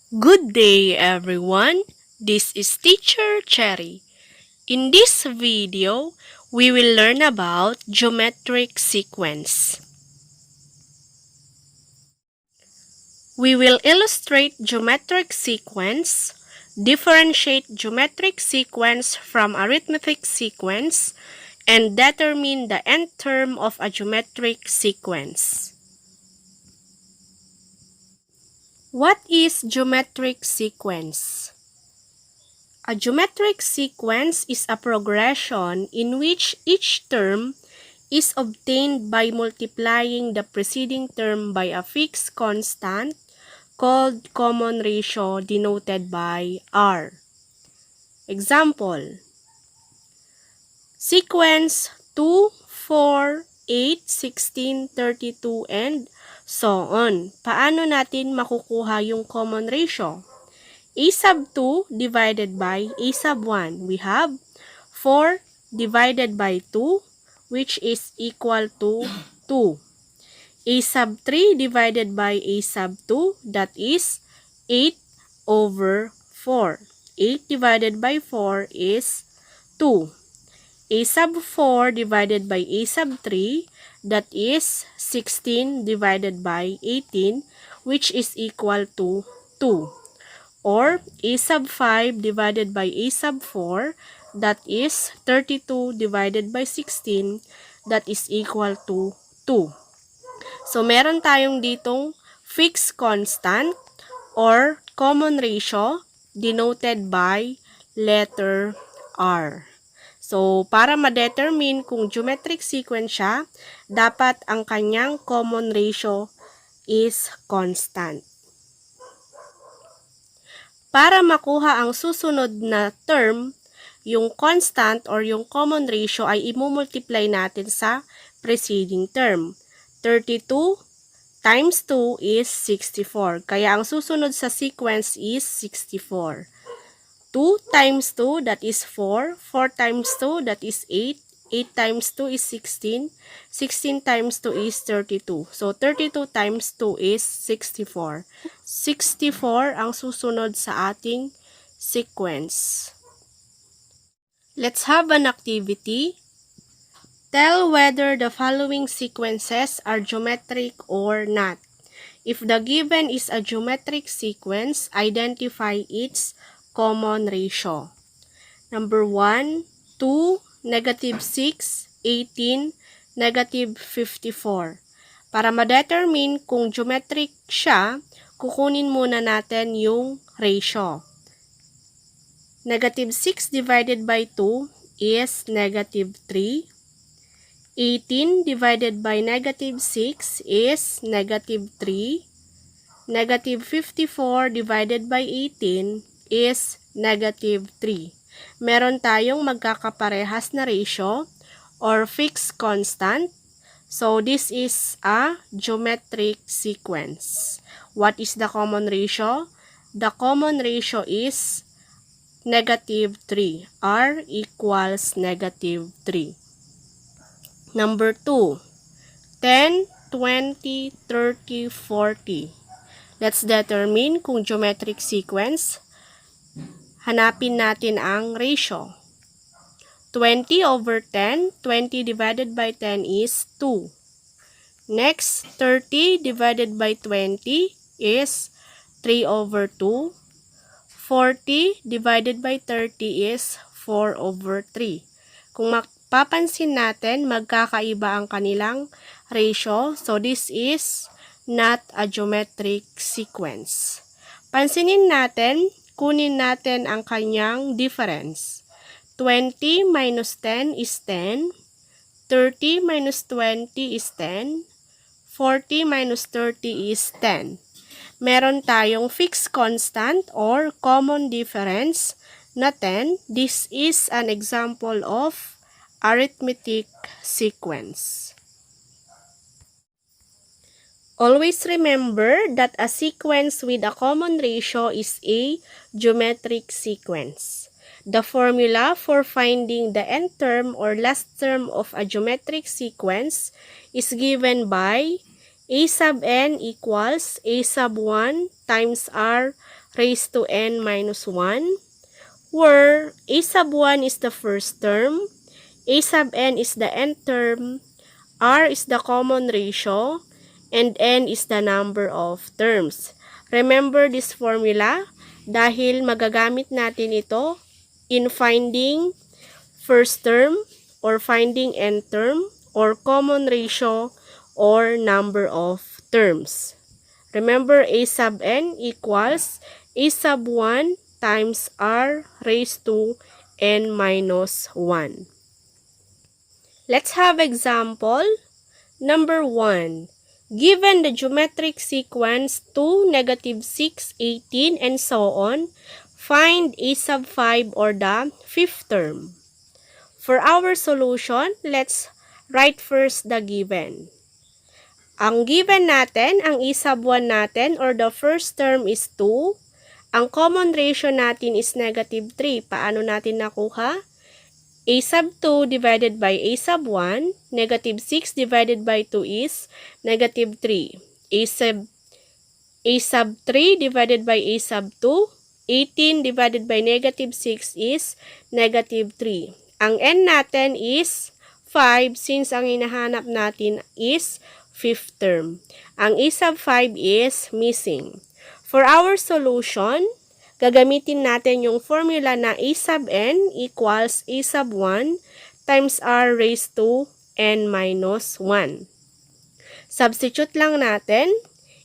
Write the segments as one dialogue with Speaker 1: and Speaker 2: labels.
Speaker 1: Good day, everyone. This is Teacher Cherry. In this video, we will learn about geometric sequence. We will illustrate geometric sequence, differentiate geometric sequence from arithmetic sequence, and determine the nth term of a geometric sequence. What is geometric sequence? A geometric sequence is a progression in which each term is obtained by multiplying the preceding term by a fixed constant called common ratio denoted by R. Example: sequence 2, 4, 8, 16, 32, and so on. Paano natin makukuha yung common ratio? A sub 2 divided by A sub 1. We have 4 divided by 2, which is equal to 2. A sub 3 divided by A sub 2, that is 8 over 4. 8 divided by 4 is 2. A sub 4 divided by A sub 3, that is 16 divided by 18, which is equal to 2. Or A sub 5 divided by A sub 4, that is 32 divided by 16, that is equal to 2. So, meron tayong ditong fixed constant or common ratio denoted by letter R. So, para ma-determine kung geometric sequence siya, dapat ang kanyang common ratio is constant. Para makuha ang susunod na term, yung constant or yung common ratio ay imumultiply natin sa preceding term. 32 times 2 is 64. Kaya ang susunod sa sequence is 64. 2 times 2, that is 4. 4 times 2, that is 8. 8 times 2 is 16. 16 times 2 is 32. So, 32 times 2 is 64. 64 ang susunod sa ating sequence. Let's have an activity. Tell whether the following sequences are geometric or not. If the given is a geometric sequence, identify its common ratio. Number 1, 2, negative 6, 18, negative 54. Para ma-determine kung geometric siya, kukunin muna natin yung ratio. Negative 6 divided by 2 is negative 3. 18 divided by negative 6 is negative 3. Negative 54 divided by 18 is negative 3. Meron tayong magkakaparehas na ratio or fixed constant. So, this is a geometric sequence. What is the common ratio? The common ratio is negative 3. R equals negative 3. Number 2, 10, 20, 30, 40. Let's determine kung geometric sequence. Hanapin natin ang ratio. 20 over 10, 20 divided by 10 is 2. Next, 30 divided by 20 is 3 over 2. 40 divided by 30 is 4 over 3. Kung mapapansin natin, magkakaiba ang kanilang ratio. So, this is not a geometric sequence. Pansinin natin, kunin natin ang kanyang difference. 20 minus 10 is 10. 30 minus 20 is 10. 40 minus 30 is 10. Meron tayong fixed constant or common difference na 10. This is an example of arithmetic sequence. Always remember that a sequence with a common ratio is a geometric sequence. The formula for finding the nth term or last term of a geometric sequence is given by A sub n equals A sub 1 times R raised to n minus 1, where a sub 1 is the first term, a sub n is the nth term, r is the common ratio, and n is the number of terms. Remember this formula dahil magagamit natin ito in finding first term or finding nth term or common ratio or number of terms. Remember, a sub n equals a sub 1 times r raised to n minus 1. Let's have example number 1. Given the geometric sequence 2, -6, 18, and so on, find a sub 5 or the fifth term. For our solution, let's write first the given. Ang given natin, ang a sub 1 natin or the first term is 2. Ang common ratio natin is -3. Paano natin nakuha? A sub 2 divided by a sub 1, -6 divided by 2 is -3. A sub 3 divided by a sub 2, 18 divided by -6 is -3. Ang n natin is 5 since ang hinahanap natin is fifth term. Ang a sub 5 is missing. For our solution, gagamitin natin yung formula na a sub n equals a sub 1 times r raised to n minus 1. Substitute lang natin.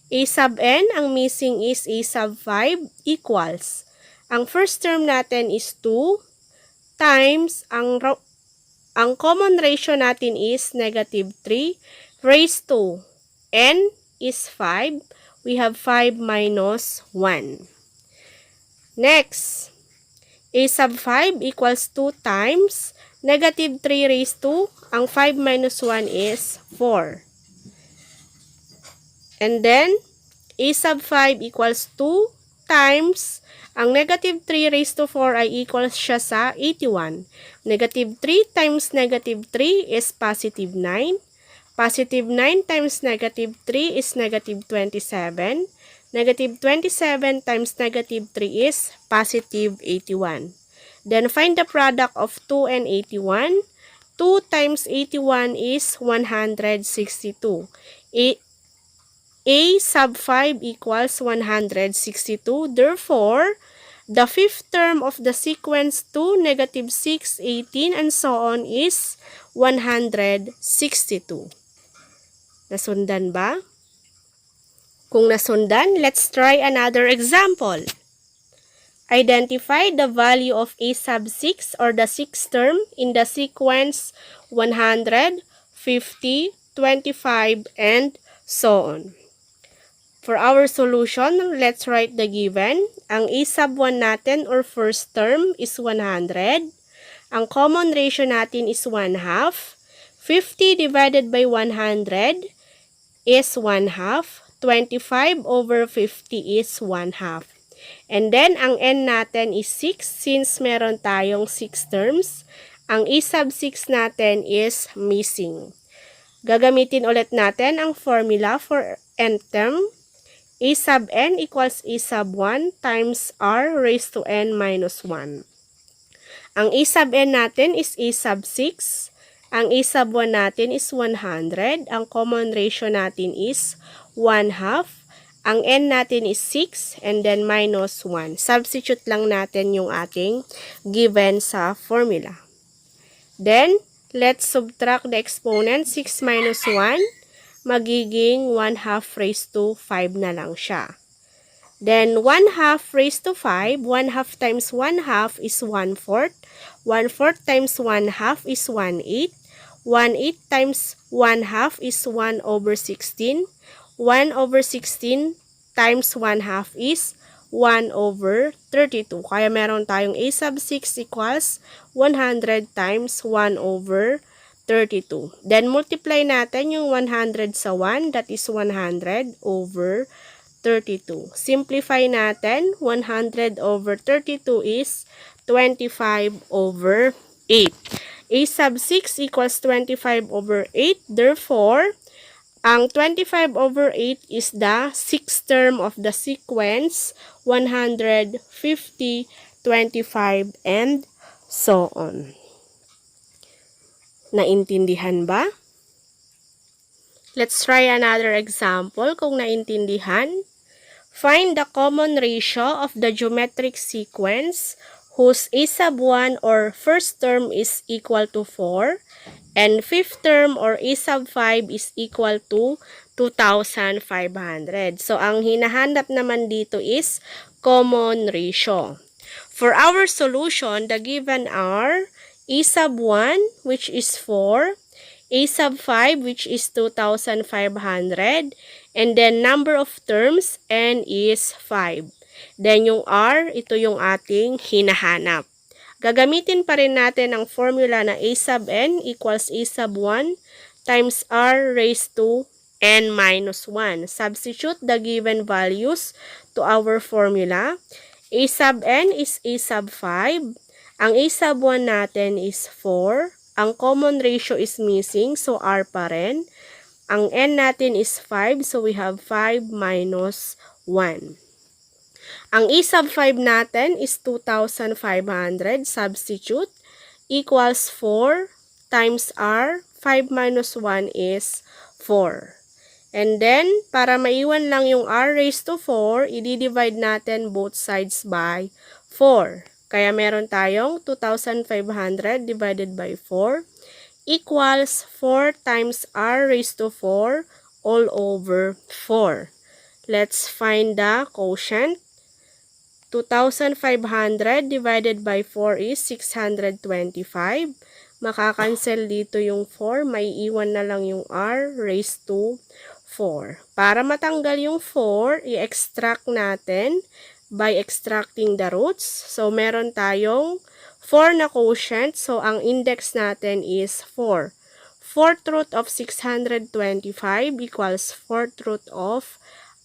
Speaker 1: A sub n, ang missing is a sub 5 equals. Ang first term natin is 2 times ang common ratio natin is -3 raised to n is 5. We have 5 minus 1. Next, a sub 5 equals 2 times -3 raised to, ang 5 minus 1 is 4. And then, a sub 5 equals 2 times, ang -3 raised to 4 ay equals siya sa 81. -3 times -3 is +9. +9 times -3 is -27. -27 times -3 is +81. Then find the product of 2 and 81. 2 times 81 is 162. A sub 5 equals 162. Therefore, the fifth term of the sequence 2, -6, 18, and so on is 162. Nasundan ba? Kung nasundan, let's try another example. Identify the value of a sub 6 or the sixth term in the sequence 100, 50, 25, and so on. For our solution, let's write the given. Ang a sub 1 natin or first term is 100. Ang common ratio natin is 1/2. 50 divided by 100 is 1/2. 25 over 50 is 1/2. And then, ang n natin is 6 since meron tayong 6 terms. Ang a sub 6 natin is missing. Gagamitin ulit natin ang formula for nth term. A sub n equals a sub 1 times r raised to n minus 1. Ang a sub n natin is a sub 6. Ang a sub 1 natin is 100. Ang common ratio natin is 1/2. Ang n natin is 6 and then minus 1. Substitute lang natin yung ating given sa formula. Then, let's subtract the exponent. 6 minus 1. Magiging 1/2 raised to 5 na lang siya. Then, 1/2 raised to 5. 1/2 times 1/2 is 1/4. 1/4 times 1/2 is 1/8. 1/8 times 1/2 is 1/16. 1/16 times 1/2 is 1/32. Kaya meron tayong a sub 6 equals 100 times 1/32. Then, multiply natin yung 100 sa 1. That is 100/32. Simplify natin. 100/32 is 25/8. A sub 6 equals 25/8. Therefore, Ang 25 over 8 is the sixth term of the sequence 150, 25, and so on. Naintindihan ba? Let's try another example kung naintindihan. Find the common ratio of the geometric sequence whose a sub 1 or first term is equal to 4 and fifth term or a sub 5 is equal to 2,500. So, ang hinahanap naman dito is common ratio. For our solution, the given are a sub 1 which is 4, a sub 5 which is 2,500, and then number of terms n is 5. Then yung r, ito yung ating hinahanap. Gagamitin pa rin natin ang formula na a sub n equals a sub 1 times r raised to n minus 1. Substitute the given values to our formula. A sub n is a sub 5. Ang a sub 1 natin is 4. Ang common ratio is missing, so r pa rin. Ang n natin is 5, so we have 5 minus 1. Ang a sub 5 natin is 2,500, substitute, equals 4 times r, 5 minus 1 is 4. And then, para maiwan lang yung r raised to 4, i-divide natin both sides by 4. Kaya meron tayong 2,500 divided by 4 equals 4 times r raised to 4 all over 4. Let's find the quotient. 2,500 divided by 4 is 625. Makakancel dito yung 4. May iwan na lang yung r raised to 4. Para matanggal yung 4, i-extract natin by extracting the roots. So, meron tayong 4 na quotient. So, ang index natin is 4. 4th root of 625 equals 4th root of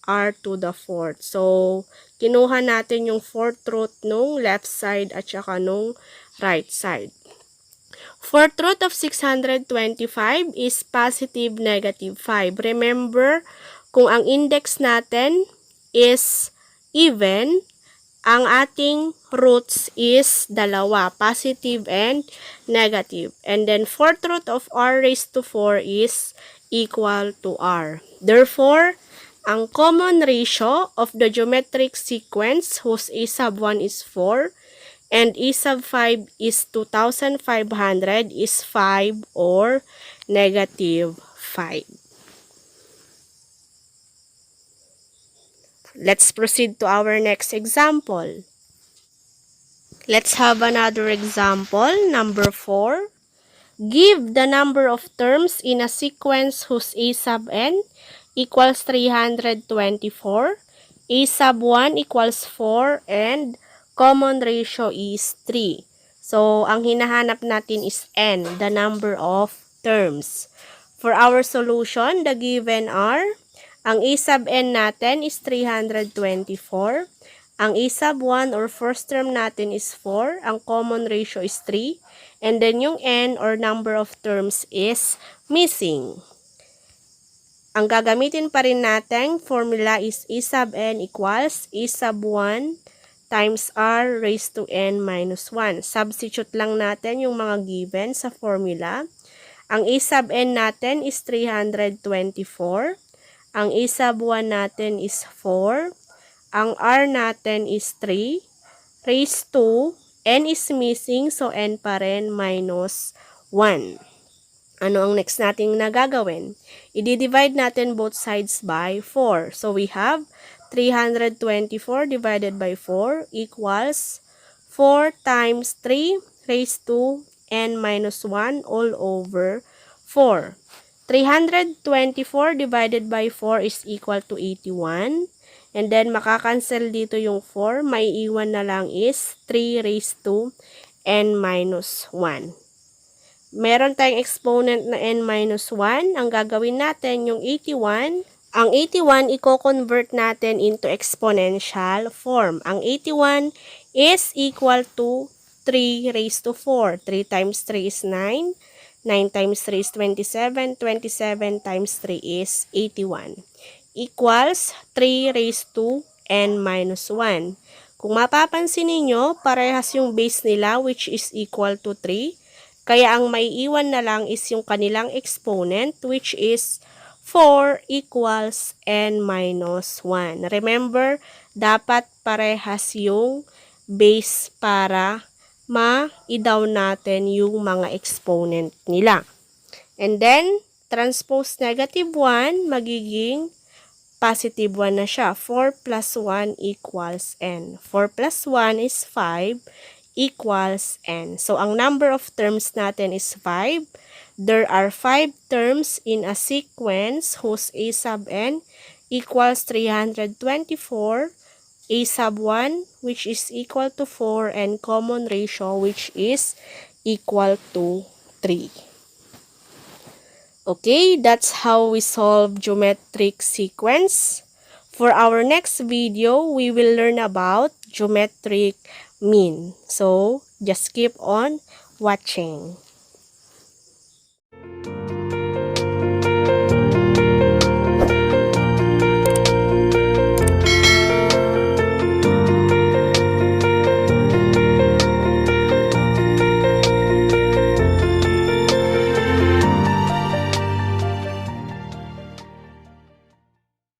Speaker 1: r to the 4th. So, kinuha natin yung 4th root nung left side at saka nung right side. 4th root of 625 is positive negative 5. Remember, kung ang index natin is even, ang ating roots is dalawa, positive and negative. And then 4th root of r raised to 4 is equal to r. Therefore, ang common ratio of the geometric sequence whose a sub 1 is 4 and a sub 5 is 2,500 is 5 or negative 5. Let's proceed to our next example. Let's have another example, number 4. Give the number of terms in a sequence whose a sub n equals 324, a sub 1 equals 4, and common ratio is 3. So, ang hinahanap natin is n, the number of terms. For our solution, the given are, ang a sub n natin is 324, ang a sub 1 or first term natin is 4, ang common ratio is 3, and then yung n or number of terms is missing. Ang gagamitin pa rin natin formula is a sub n equals a sub 1 times r raised to n minus 1. Substitute lang natin yung mga given sa formula. Ang a sub n natin is 324. Ang a sub 1 natin is 4. Ang r natin is 3. Raised to, n is missing, so n pa rin minus 1. Ano ang next nating nagagawin? I-divide natin both sides by 4. So, we have 324 divided by 4 equals 4 times 3 raised to n minus 1 all over 4. 324 divided by 4 is equal to 81. And then, makakancel dito yung 4. May iwan na lang is 3 raised to n minus 1. Meron tayong exponent na n minus 1. Ang gagawin natin yung 81. Ang 81, i-convert natin into exponential form. Ang 81 is equal to 3 raised to 4. 3 times 3 is 9. 9 times 3 is 27. 27 times 3 is 81. Equals 3 raised to n minus 1. Kung mapapansin ninyo, parehas yung base nila which is equal to 3. Kaya ang may iwan na lang is yung kanilang exponent which is 4 equals n minus 1. Remember, dapat parehas yung base para ma-down natin yung mga exponent nila. And then, transpose negative 1, magiging positive 1 na siya. 4 plus 1 equals n. 4 plus 1 is 5 equals n. So, ang number of terms natin is 5. There are 5 terms in a sequence whose a sub n equals 324. A sub 1 which is equal to 4 and common ratio which is equal to 3. Okay, that's how we solve geometric sequence. For our next video, we will learn about geometric mean. So, just keep on watching.